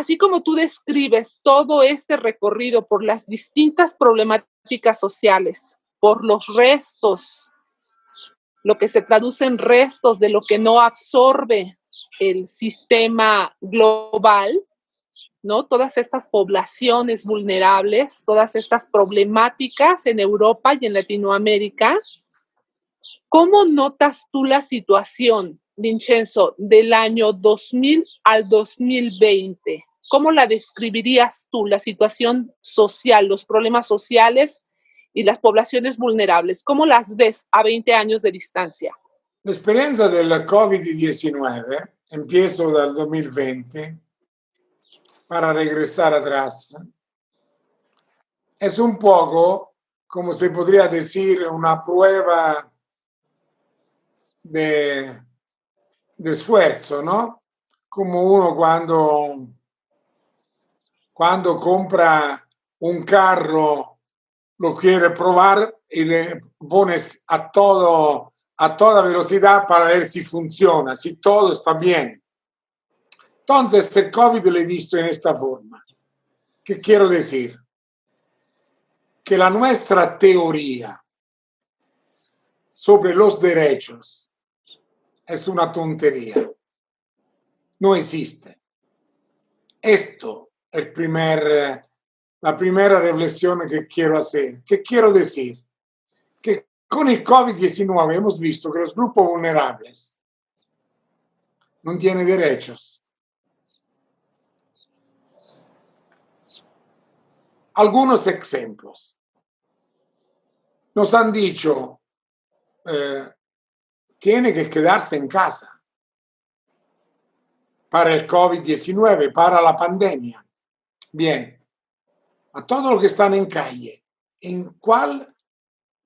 así como tú describes todo este recorrido por las distintas problemáticas sociales, por los restos, lo que se traduce en restos de lo que no absorbe el sistema global, ¿no? Todas estas poblaciones vulnerables, todas estas problemáticas en Europa y en Latinoamérica. ¿Cómo notas tú la situación, Vincenzo, del año 2000 al 2020? ¿Cómo la describirías tú, la situación social, los problemas sociales y las poblaciones vulnerables? ¿Cómo las ves a 20 años de distancia? L'esperienza del Covid-19, empiezo dal 2020 para regresar atrás, es un poco, como se podría decir, una prueba de esfuerzo, ¿no? Como uno cuando compra un carro, lo quiere probar y le pones a toda velocidad para ver si funciona, si todo está bien. Entonces, el COVID lo he visto en esta forma. ¿Qué quiero decir? Que la nuestra teoría sobre los derechos es una tontería. No existe. Esto es la primera reflexión que quiero hacer. ¿Qué quiero decir? Que con el COVID-19 hemos visto que los grupos vulnerables no tienen derechos. Algunos ejemplos. Nos han dicho, tiene que quedarse en casa para el COVID-19, para la pandemia. Bien, a todos los que están en calle, ¿en cuál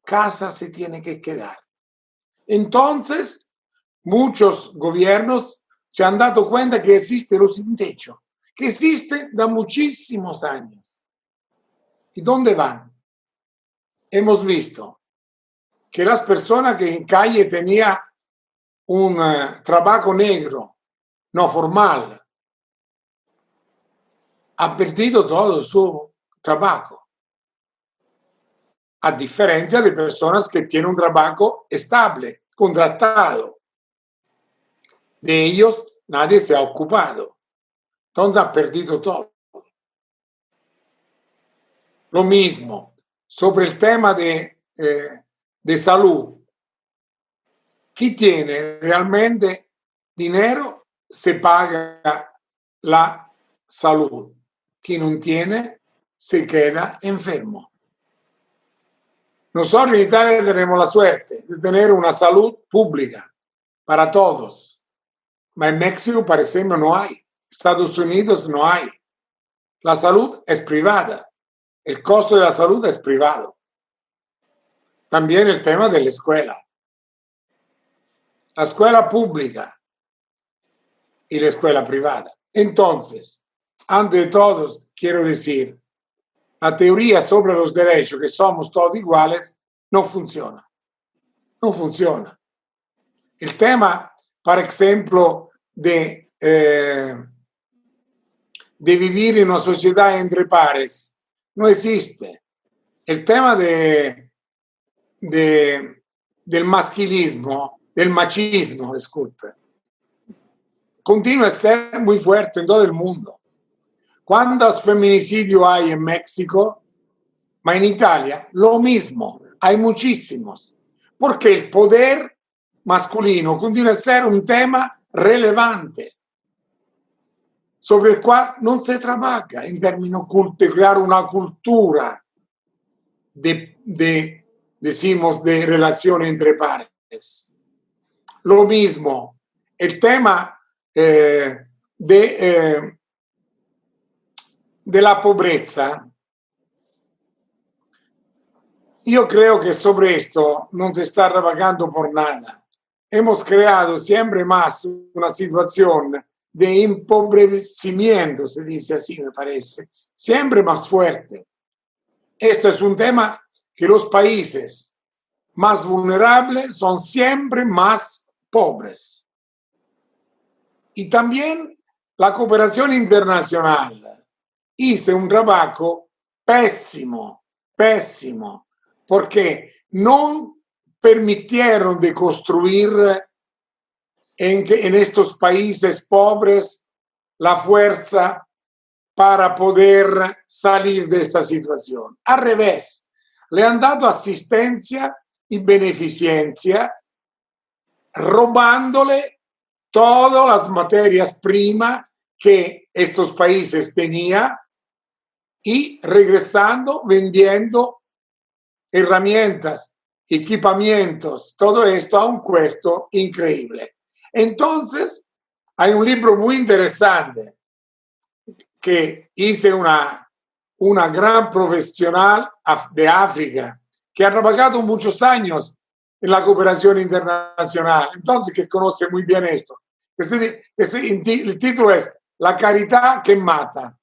casa se tiene que quedar? Entonces, muchos gobiernos se han dado cuenta que existe lo sin techo, que existe da muchísimos años. ¿Y dónde van? Hemos visto que las personas que en calle tenían un trabajo negro, no formal, han perdido todo su trabajo. A diferencia de personas que tienen un trabajo estable, contratado. De ellos nadie se ha ocupado. Entonces ha perdido todo. Lo mismo sobre el tema de salud. Quien tiene realmente dinero se paga la salud. Quien no tiene se queda enfermo. Nosotros en Italia tenemos la suerte de tener una salud pública para todos. Ma en México, por ejemplo, no hay. Estados Unidos no hay. La salud es privada. El costo de la salud es privado. También el tema de la escuela. La escuela pública y la escuela privada. Entonces, ante todos, quiero decir, la teoría sobre los derechos, que somos todos iguales, no funciona. No funciona. El tema, por ejemplo, de vivir en una sociedad entre pares, no existe. El tema del maschilismo, del machismo, disculpe, continúa a ser muy fuerte en todo el mundo. ¿Cuántos feminicidios hay en México? Ma en Italia lo mismo, hay muchísimos, porque el poder masculino continúa a ser un tema relevante sobre el cual no se trabaja en términos de crear una cultura decimos, de relación entre pares. Lo mismo, el tema de la pobreza. Yo creo que sobre esto no se está trabajando por nada. Hemos creado siempre más una situación de empobrecimiento, se dice así, me parece, siempre más fuerte. Esto es un tema que los países más vulnerables son siempre más pobres. Y también la cooperación internacional hizo un trabajo pésimo, pésimo, porque no permitieron de construir en estos países pobres la fuerza para poder salir de esta situación. Al revés, le han dado asistencia y beneficencia, robándole todas las materias primas que estos países tenían y regresando, vendiendo herramientas, equipamientos, todo esto a un costo increíble. Entonces, hay un libro muy interesante que hice una gran profesional de África que ha trabajado muchos años en la cooperación internacional, entonces que conoce muy bien esto. El título es La caridad que mata,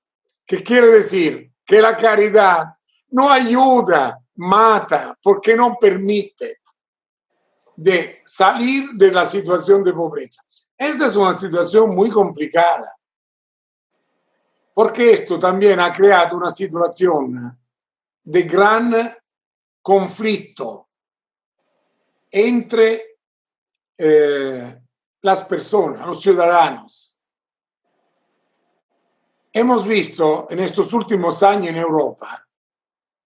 que quiere decir que la caridad no ayuda, mata, porque no permite de salir de la situación de pobreza. Esta es una situación muy complicada, porque esto también ha creado una situación de gran conflicto entre las personas, los ciudadanos. Hemos visto en estos últimos años en Europa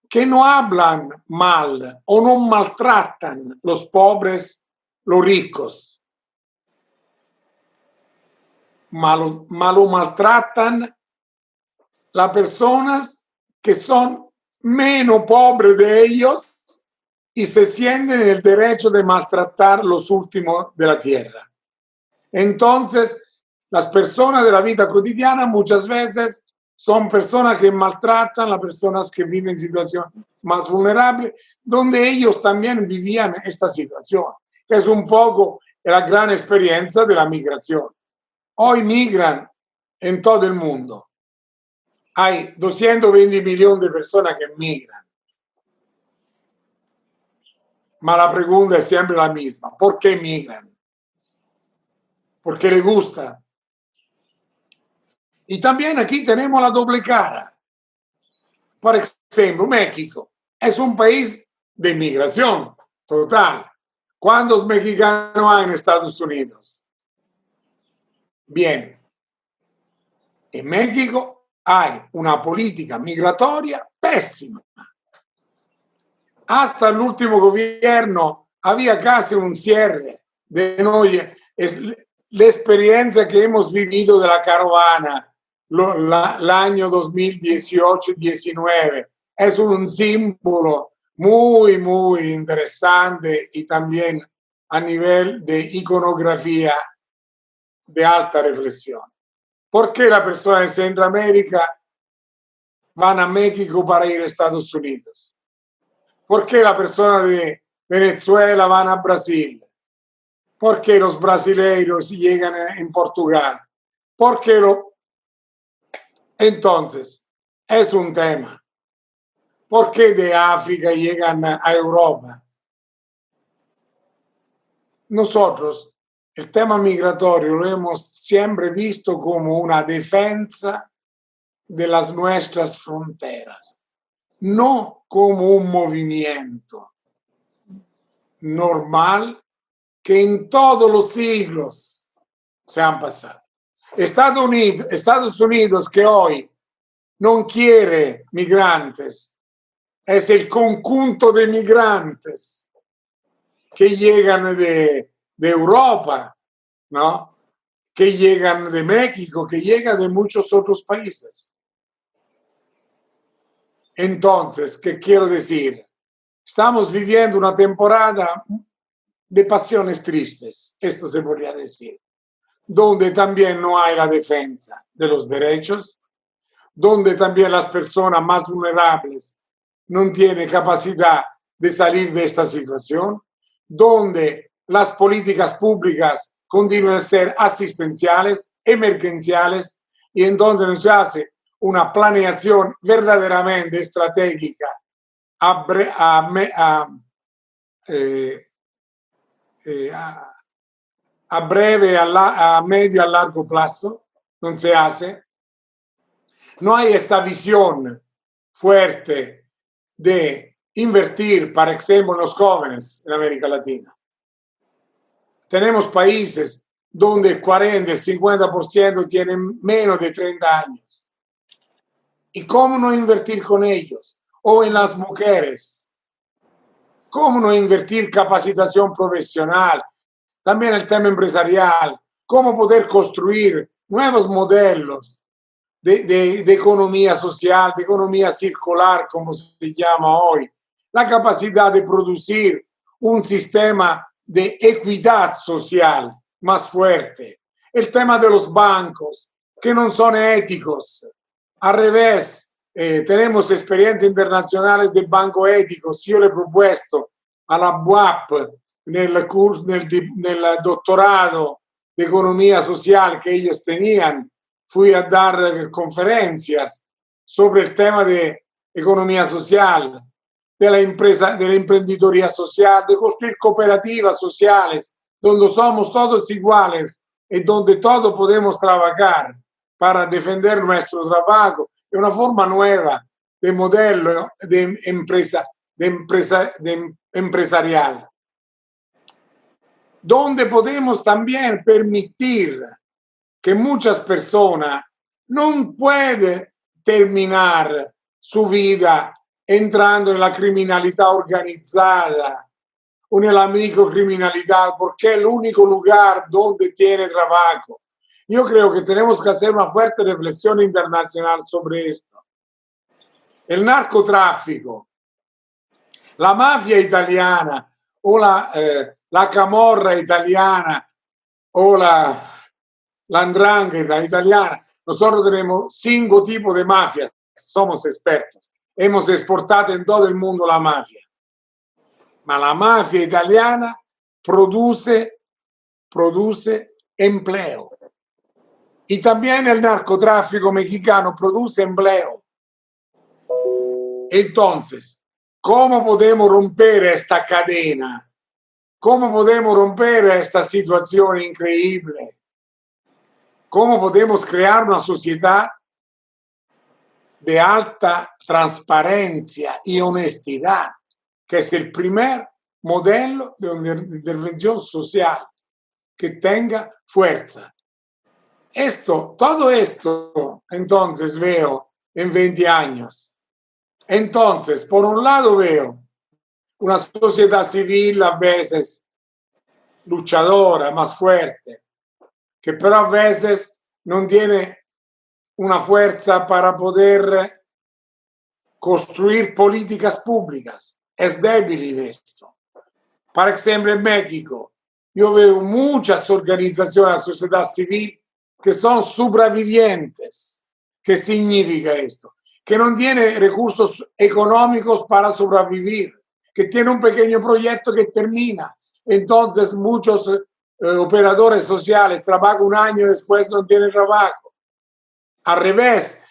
que no hablan mal o no maltratan los pobres, los ricos, lo maltratan las personas que son menos pobres de ellos y se sienten en el derecho de maltratar los últimos de la tierra. Entonces, las personas de la vida cotidiana muchas veces son personas que maltratan a las personas que viven en situación más vulnerable, donde ellos también vivían esta situación, que es un poco la gran experiencia de la migración. Hoy migran en todo el mundo. Hay 220 millones de personas que migran. Ma la pregunta es siempre la misma. ¿Por qué migran? Porque les gusta. Y también aquí tenemos la doble cara. Por ejemplo, México es un país de migración total. ¿Cuántos mexicanos hay en Estados Unidos? Bien. En México hay una política migratoria pésima. Hasta el último gobierno había casi un cierre de noi. Es la experiencia que hemos vivido de la caravana el año 2018-19 es un símbolo muy, muy interesante y también a nivel de iconografía de alta reflexión. ¿Por qué las personas de Centroamérica van a México para ir a Estados Unidos? ¿Por qué las personas de Venezuela van a Brasil? ¿Por qué los brasileños llegan en Portugal? ¿Por qué Entonces, es un tema. ¿Por qué de África llegan a Europa? Nosotros, el tema migratorio lo hemos siempre visto como una defensa de las nuestras fronteras, no como un movimiento normal que en todos los siglos se han pasado. Estados Unidos que hoy no quiere migrantes, es el conjunto de migrantes que llegan de Europa, ¿no? Que llegan de México, que llegan de muchos otros países. Entonces, ¿qué quiero decir? Estamos viviendo una temporada de pasiones tristes, esto se podría decir, donde también no hay la defensa de los derechos, donde también las personas más vulnerables no tienen capacidad de salir de esta situación, donde las políticas públicas continúan a ser asistenciales, emergenciales, y en donde no se hace una planeación verdaderamente estratégica a breve, a medio, a largo plazo, no se hace. No hay esta visión fuerte de invertir, por ejemplo, en los jóvenes en América Latina. Tenemos países donde el 40, el 50% tienen menos de 30 años. ¿Y cómo no invertir con ellos? O en las mujeres. ¿Cómo no invertir capacitación profesional? También el tema empresarial. ¿Cómo poder construir nuevos modelos de economía social, de economía circular, como se llama hoy? La capacidad de producir un sistema de equidad social más fuerte. El tema de los bancos, que no son éticos. Al revés, tenemos experiencias internacionales de banco éticos. Yo le he propuesto a la BUAP nel doctorado de economía social que ellos tenían, fui a dar conferencias sobre el tema de economía social, de la empresa, de la emprendeduría social, de construir cooperativas sociales donde somos todos iguales y donde todos podemos trabajar para defender nuestro trabajo. Es una forma nueva de modelo de empresarial, donde podemos también permitir que muchas personas no pueden terminar su vida entrando en la criminalidad organizada o en la microcriminalidad, porque es el único lugar donde tiene trabajo. Yo creo que tenemos que hacer una fuerte reflexión internacional sobre esto. El narcotráfico, la mafia italiana o la camorra italiana o la 'ndrangheta italiana. Nosotros tenemos 5 tipos de mafias, somos expertos. Hemos exportado en todo el mundo la mafia. Ma la mafia italiana produce empleo. Y también el narcotráfico mexicano produce empleo. Entonces, ¿cómo podemos romper esta cadena? ¿Cómo podemos romper esta situación increíble? ¿Cómo podemos crear una sociedad de alta transparencia y honestidad, que es el primer modelo de una intervención social que tenga fuerza? Todo esto, entonces veo en 20 años. Entonces, por un lado veo una sociedad civil a veces luchadora, más fuerte, que pero a veces no tiene una fuerza para poder construir políticas públicas. Es débil en esto. Por ejemplo, en México, yo veo muchas organizaciones de la sociedad civil que son sobrevivientes. ¿Qué significa esto? Que no tiene recursos económicos para sobrevivir, que tiene un pequeño proyecto que termina. Entonces, muchos operadores sociales trabajan un año y después no tienen trabajo. Al revés,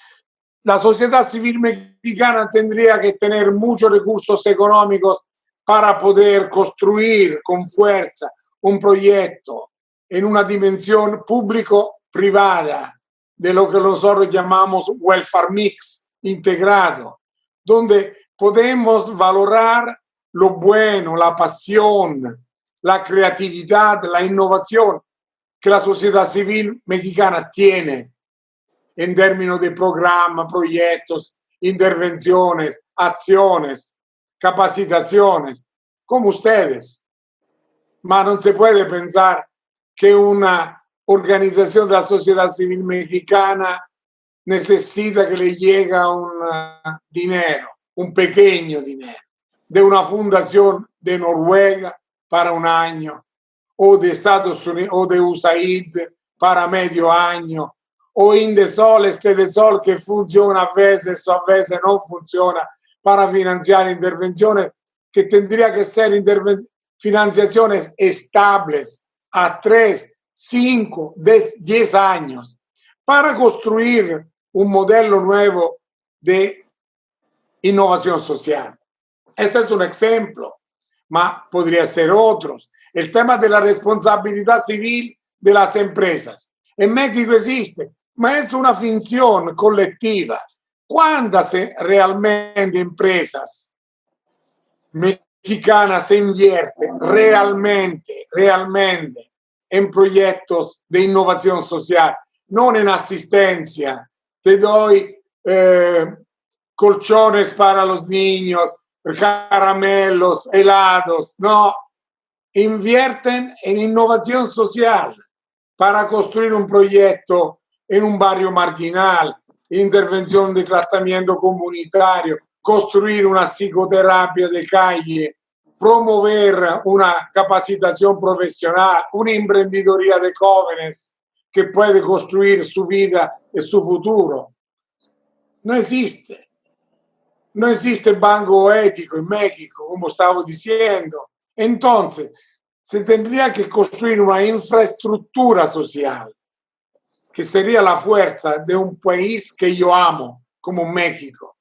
la sociedad civil mexicana tendría que tener muchos recursos económicos para poder construir con fuerza un proyecto en una dimensión público-privada de lo que nosotros llamamos welfare mix integrado, donde podemos valorar lo bueno, la pasión, la creatividad, la innovación que la sociedad civil mexicana tiene en términos de programas, proyectos, intervenciones, acciones, capacitaciones, como ustedes. Mas no se puede pensar que una organización de la sociedad civil mexicana necesita que le llegue un dinero, un pequeño dinero, de una fundación de Noruega para un año, o de Estados Unidos, o de USAID para medio año, o Indesol, Sedesol, que funciona a veces no funciona, para financiar intervenciones que tendría que ser financiaciones estables a 3, 5, 10 años, para construir un modelo nuevo de innovación social. Este es un ejemplo, mas podría ser otros. El tema de la responsabilidad civil de las empresas. En México existe, ma es una finción colectiva. ¿Cuántas realmente empresas mexicanas se invierten realmente en proyectos de innovación social? No en asistencia. Te doy colchones para los niños, caramelos, helados. No, invierten en innovación social para construir un proyecto en un barrio marginal, intervención de tratamiento comunitario, construir una psicoterapia de calle, promover una capacitación profesional, una emprendeduría de jóvenes que puede construir su vida y su futuro. No existe. No existe banco ético en México, como estaba diciendo. Entonces, se tendría que construir una infraestructura social, que sería la fuerza de un país que yo amo, como México,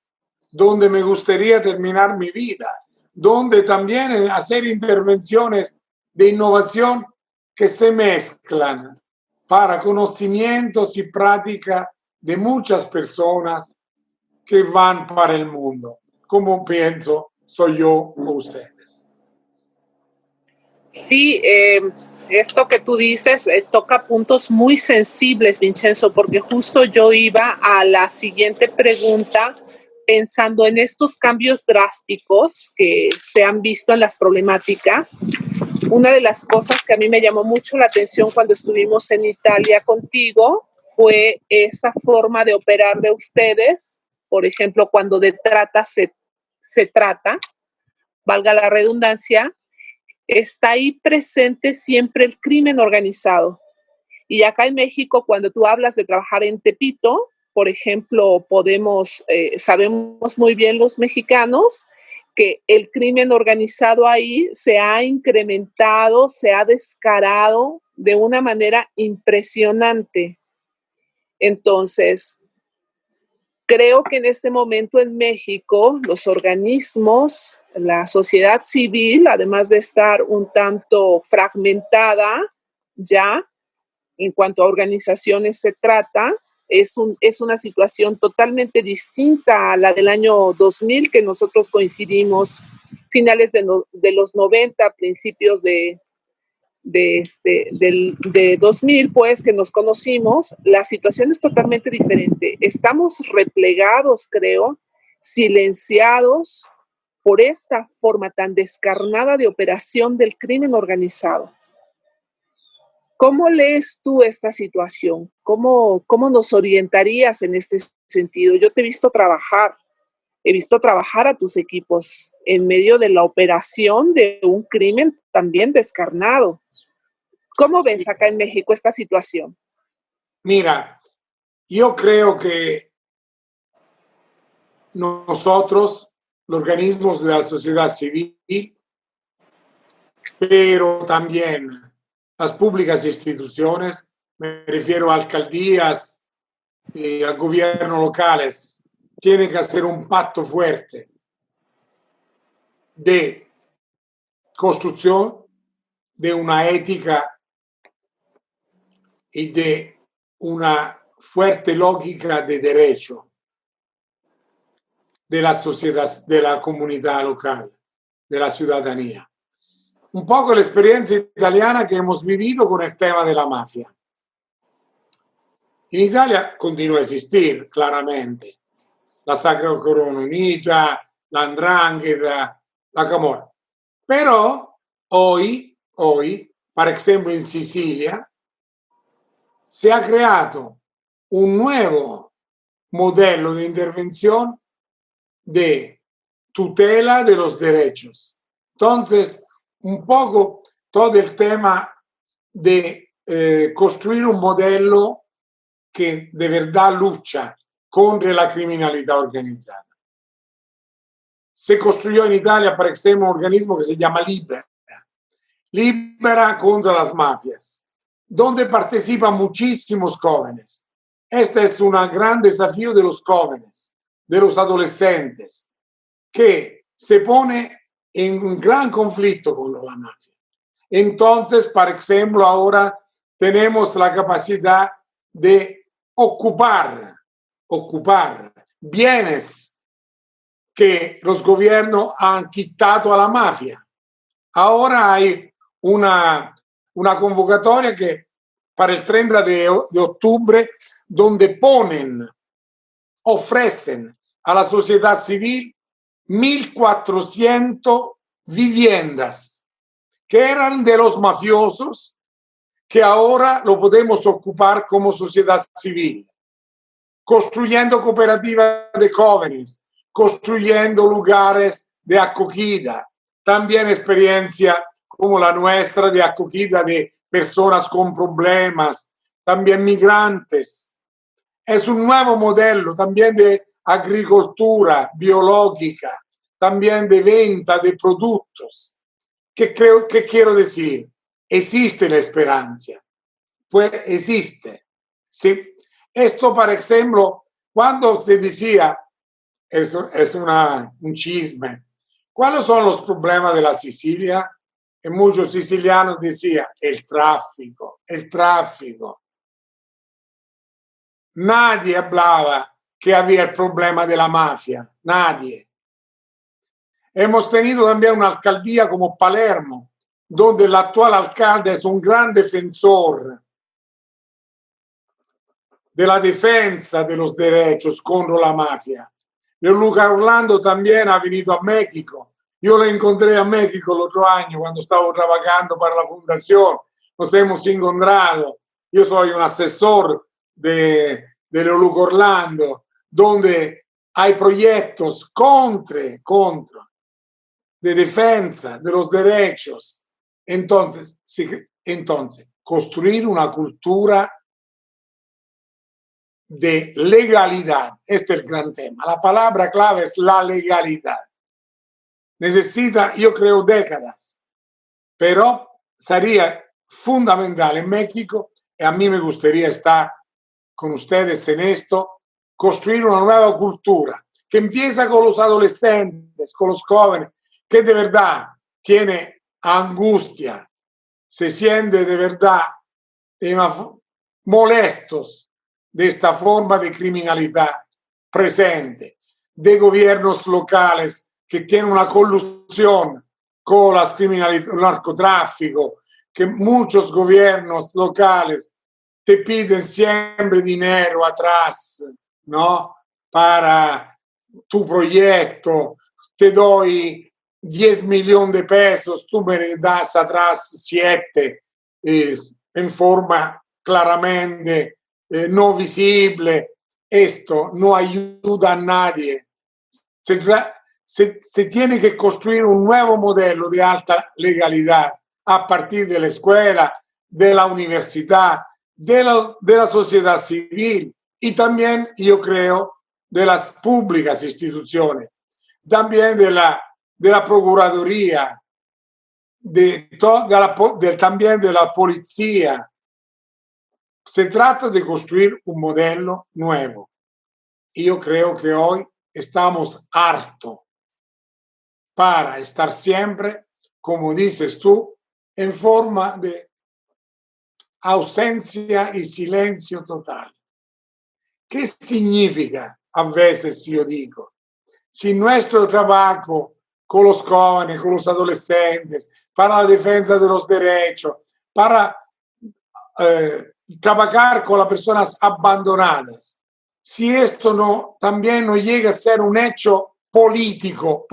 donde me gustaría terminar mi vida, donde también hacer intervenciones de innovación que se mezclan para conocimientos y práctica de muchas personas que van para el mundo, como pienso soy yo o ustedes. Sí, esto que tú dices toca puntos muy sensibles, Vincenzo, porque justo yo iba a la siguiente pregunta pensando en estos cambios drásticos que se han visto en las problemáticas. Una de las cosas que a mí me llamó mucho la atención cuando estuvimos en Italia contigo fue esa forma de operar de ustedes, por ejemplo, cuando de trata se trata, valga la redundancia, está ahí presente siempre el crimen organizado. Y acá en México, cuando tú hablas de trabajar en Tepito, por ejemplo, sabemos muy bien los mexicanos que el crimen organizado ahí se ha incrementado, se ha descarado de una manera impresionante. Entonces, creo que en este momento en México los organismos, la sociedad civil, además de estar un tanto fragmentada ya en cuanto a organizaciones se trata, es una situación totalmente distinta a la del año 2000, que nosotros coincidimos finales de los 90, principios de 2000, pues, que nos conocimos. La situación es totalmente diferente. Estamos replegados, creo, silenciados por esta forma tan descarnada de operación del crimen organizado. ¿Cómo lees tú esta situación? ¿Cómo nos orientarías en este sentido? Yo te he visto trabajar a tus equipos en medio de la operación de un crimen también descarnado. ¿Cómo ves acá en México esta situación? Mira, yo creo que nosotros, los organismos de la sociedad civil, pero también las públicas instituciones, me refiero a alcaldías y a gobiernos locales, tienen que hacer un pacto fuerte de construcción de una ética y de una fuerte lógica de derecho de la sociedad, de la comunidad local, de la ciudadanía. Un poco la experiencia italiana que hemos vivido con el tema de la mafia. En Italia continúa a existir claramente la Sacra Corona Unita, la 'Ndrangheta, la Camorra. Pero hoy, por ejemplo, en Sicilia, se ha creado un nuevo modelo de intervención de tutela de los derechos. Entonces, un poco todo el tema de construir un modelo que de verdad lucha contra la criminalidad organizada. Se construyó en Italia, por ejemplo, un organismo que se llama Libera contra las mafias, donde participan muchísimos jóvenes. Este es un gran desafío de los jóvenes, de los adolescentes, que se pone en un gran conflicto con la mafia. Entonces, por ejemplo, ahora tenemos la capacidad de ocupar bienes que los gobiernos han quitado a la mafia. Ahora hay una convocatoria que para el 30 de octubre, donde ofrecen a la sociedad civil 1.400 viviendas que eran de los mafiosos, que ahora lo podemos ocupar como sociedad civil, construyendo cooperativas de jóvenes, construyendo lugares de acogida, también experiencia como la nuestra de acogida de personas con problemas, también migrantes. Es un nuevo modelo también de agricultura biológica, también de venta de productos. ¿Qué quiero decir? Existe la esperanza, pues existe. Sí. Esto, por ejemplo, cuando se decía, eso es un chisme, ¿cuáles son los problemas de la Sicilia? Y muchos sicilianos decían, el tráfico. Nadie hablaba que había el problema de la mafia, nadie. Hemos tenido también una alcaldía como Palermo, donde el actual alcalde es un gran defensor de la defensa de los derechos contra la mafia. Luca Orlando también ha venido a México. Yo lo encontré a México el otro año cuando estaba trabajando para la fundación. Nos hemos encontrado. Yo soy un asesor de Luca Orlando, donde hay proyectos contra de defensa de los derechos. Entonces, construir una cultura de legalidad. Este es el gran tema. La palabra clave es la legalidad. Necesita, yo creo, décadas, pero sería fundamental en México, y a mí me gustaría estar con ustedes en esto, construir una nueva cultura que empieza con los adolescentes, con los jóvenes, que de verdad tiene angustia, se siente de verdad molestos de esta forma de criminalidad presente, de gobiernos locales que tienen una colusión con las criminalidad, el narcotráfico, que muchos gobiernos locales te piden siempre dinero atrás, ¿no? Para tu proyecto, te doy 10 millones de pesos, tú me das atrás 7, en forma claramente no visible. Esto no ayuda a nadie. Se tiene que construir un nuevo modelo de alta legalidad a partir de la escuela, de la universidad, de la sociedad civil y también, yo creo, de las públicas instituciones, también de la Procuraduría, también de la policía. Se trata de construir un modelo nuevo. Y yo creo que hoy estamos hartos para estar siempre, como dices tú, en forma de ausencia y silencio total. ¿Qué significa? A veces yo digo, si nuestro trabajo con los jóvenes, con los adolescentes, para la defensa de los derechos, para trabajar con las personas abandonadas, si esto no también no llega a ser un hecho político,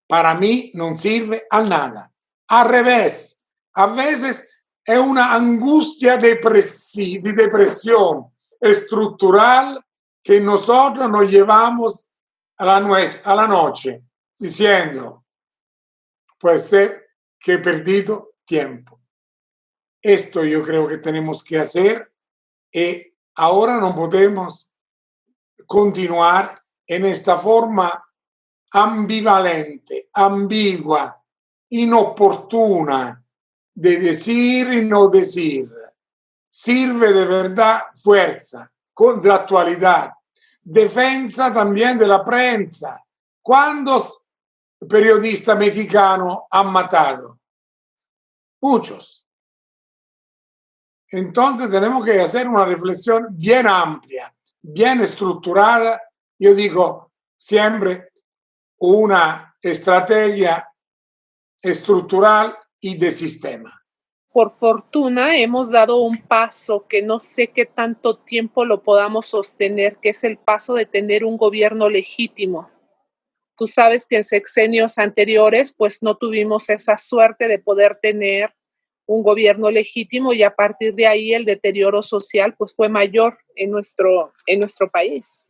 para mí no sirve a nada. Al revés, a veces es una angustia de depresión estructural que nosotros nos llevamos a la noche diciendo, puede ser que he perdido tiempo. Esto yo creo que tenemos que hacer y ahora no podemos continuar en esta forma ambivalente, ambigua, inoportuna de decir y no decir. Sirve de verdad fuerza con la actualidad, defensa también de la prensa. ¿Cuántos periodistas mexicanos han matado? Muchos. Entonces tenemos que hacer una reflexión bien amplia, bien estructurada. Yo digo siempre una estrategia estructural y de sistema. Por fortuna hemos dado un paso que no sé qué tanto tiempo lo podamos sostener, que es el paso de tener un gobierno legítimo. Tú sabes que en sexenios anteriores pues no tuvimos esa suerte de poder tener un gobierno legítimo y a partir de ahí el deterioro social pues fue mayor en nuestro país.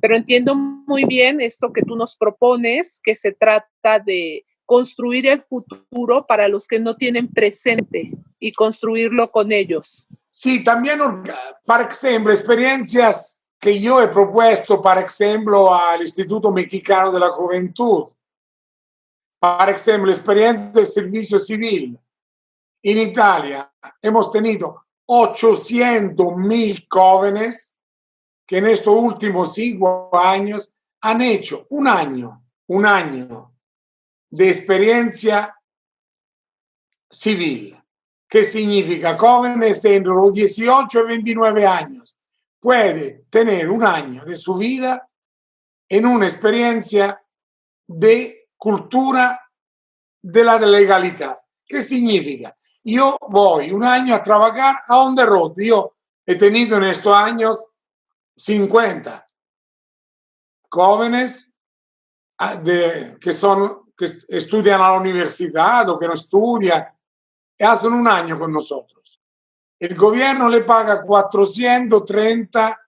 Pero entiendo muy bien esto que tú nos propones, que se trata de construir el futuro para los que no tienen presente y construirlo con ellos. Sí, también, por ejemplo, experiencias que yo he propuesto, por ejemplo, al Instituto Mexicano de la Juventud, por ejemplo, experiencias de servicio civil. En Italia hemos tenido 800,000 jóvenes que en estos últimos 5 años han hecho un año de experiencia civil. ¿Qué significa? Jóvenes entre los 18 y 29 años puede tener un año de su vida en una experiencia de cultura de la legalidad. ¿Qué significa? Yo voy un año a trabajar a on the road. Yo he tenido en estos años 50 jóvenes que estudian a la universidad o que no estudian y hacen un año con nosotros. El gobierno le paga 430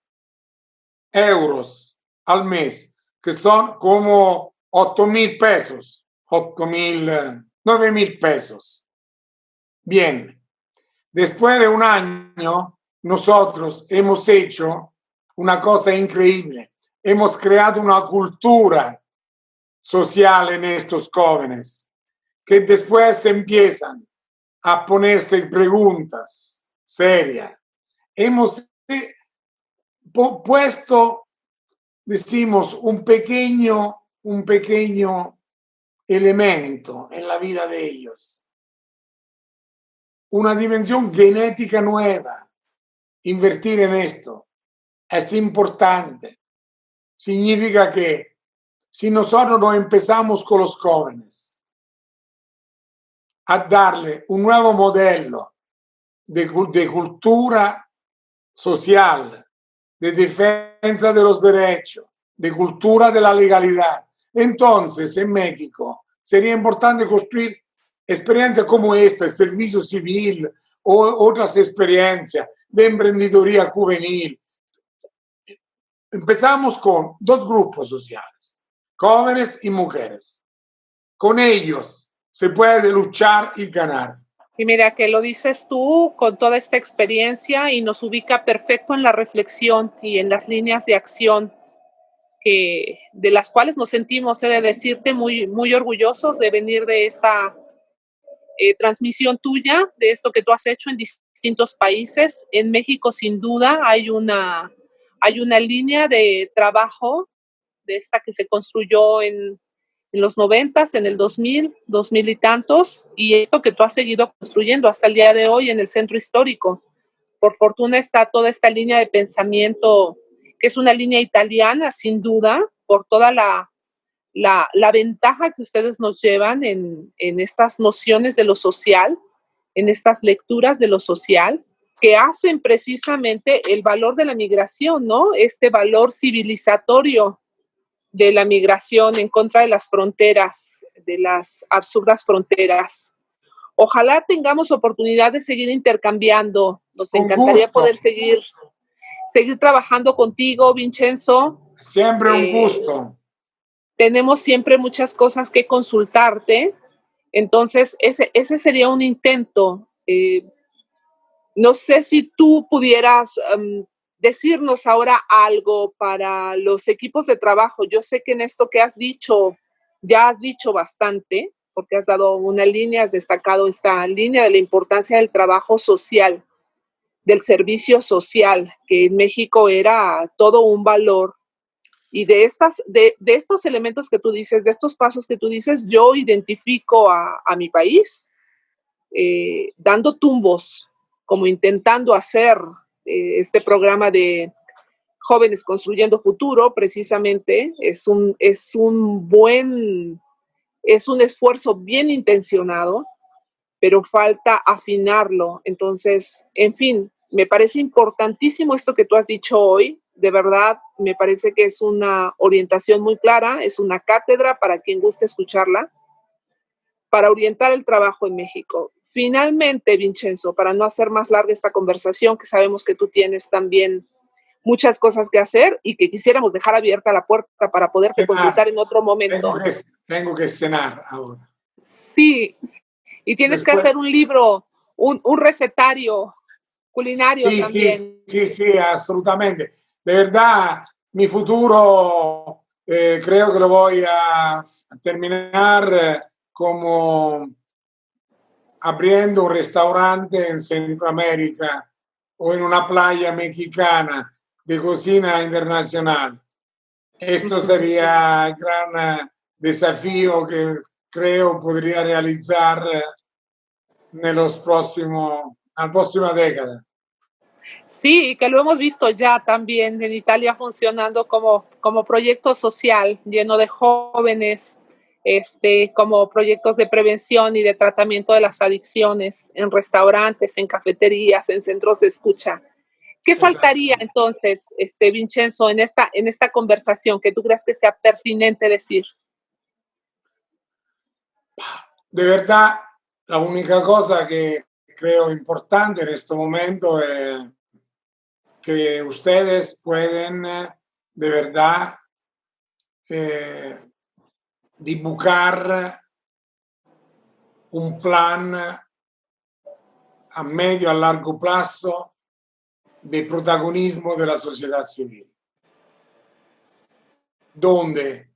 euros al mes, que son como 8,000 pesos, 9,000 pesos. Bien, después de un año, nosotros hemos hecho una cosa increíble. Hemos creado una cultura social en estos jóvenes que después empiezan a ponerse preguntas serias. Hemos puesto, decimos, un pequeño elemento en la vida de ellos, una dimensión genética nueva. Invertir en esto es importante. Significa que si nosotros no empezamos con los jóvenes a darle un nuevo modelo de cultura social, de defensa de los derechos, de cultura de la legalidad, entonces en México sería importante construir experiencias como esta, el servicio civil o otras experiencias de emprendeduría juvenil. Empezamos con 2 grupos sociales, jóvenes y mujeres. Con ellos se puede luchar y ganar. Y mira que lo dices tú con toda esta experiencia y nos ubica perfecto en la reflexión y en las líneas de acción de las cuales nos sentimos, he de decirte, muy, muy orgullosos de venir de esta transmisión tuya, de esto que tú has hecho en distintos países. En México, sin duda, hay una línea de trabajo de esta que se construyó en los 90, en el 2000 y tantos, y esto que tú has seguido construyendo hasta el día de hoy en el centro histórico. Por fortuna está toda esta línea de pensamiento, que es una línea italiana, sin duda, por toda la ventaja que ustedes nos llevan en estas nociones de lo social, en estas lecturas de lo social, que hacen precisamente el valor de la migración, ¿no? Este valor civilizatorio de la migración en contra de las fronteras, de las absurdas fronteras. Ojalá tengamos oportunidad de seguir intercambiando. Nos encantaría poder seguir trabajando contigo, Vincenzo. Siempre un gusto. Tenemos siempre muchas cosas que consultarte. Entonces, ese sería un intento. No sé si tú pudieras decirnos ahora algo para los equipos de trabajo. Yo sé que en esto que has dicho, ya has dicho bastante, porque has dado una línea, has destacado esta línea de la importancia del trabajo social, del servicio social, que en México era todo un valor. Y de estos elementos que tú dices, de estos pasos que tú dices, yo identifico a mi país dando tumbos como intentando hacer este programa de Jóvenes Construyendo Futuro, precisamente, es un esfuerzo bien intencionado, pero falta afinarlo. Entonces, en fin, me parece importantísimo esto que tú has dicho hoy. De verdad, me parece que es una orientación muy clara, es una cátedra para quien guste escucharla, para orientar el trabajo en México. Finalmente, Vincenzo, para no hacer más larga esta conversación, que sabemos que tú tienes también muchas cosas que hacer y que quisiéramos dejar abierta la puerta para poderte consultar en otro momento. Tengo que cenar ahora. Sí, y tienes Después, que hacer un libro, un recetario culinario sí, también. sí, absolutamente. De verdad, mi futuro creo que lo voy a terminar como abriendo un restaurante en Centroamérica o en una playa mexicana de cocina internacional. Esto sería el gran desafío que creo podría realizar en la próxima década. Sí, y que lo hemos visto ya también en Italia funcionando como proyecto social lleno de jóvenes, como proyectos de prevención y de tratamiento de las adicciones en restaurantes, en cafeterías, en centros de escucha. ¿Qué faltaría entonces, Vincenzo, en esta conversación que tú creas que sea pertinente decir? De verdad, la única cosa que creo importante en este momento es que ustedes pueden de verdad dibujar un plan a medio y a largo plazo de protagonismo de la sociedad civil, donde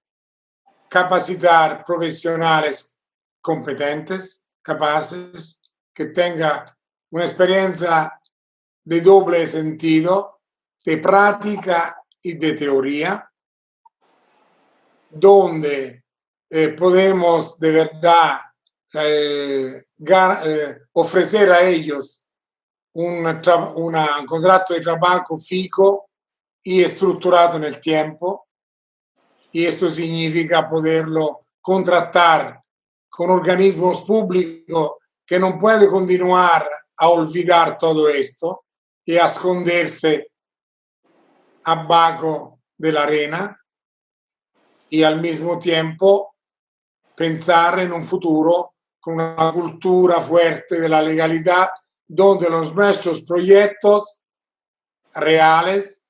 capacitar profesionales competentes, capaces, que tengan una experiencia de doble sentido, de práctica y de teoría, donde podemos de verdad ofrecer a ellos un contrato de trabajo fijo y estructurado en el tiempo, y esto significa poderlo contratar con organismos públicos que no pueden continuar a olvidar todo esto y a esconderse abajo de la arena, y al mismo tiempo pensar en un futuro con una cultura fuerte de la legalidad, donde nuestros proyectos reales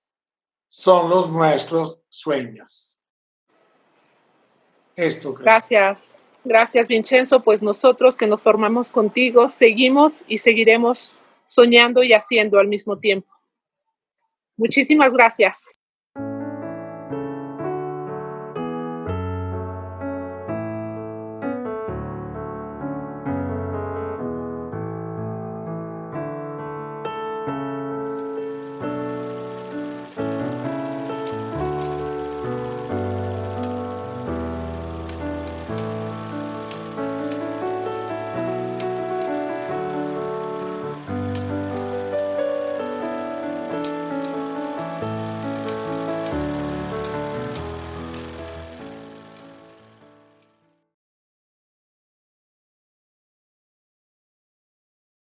son los nuestros sueños. Esto creo. Gracias, Vincenzo. Pues nosotros que nos formamos contigo, seguimos y seguiremos soñando y haciendo al mismo tiempo. Muchísimas gracias.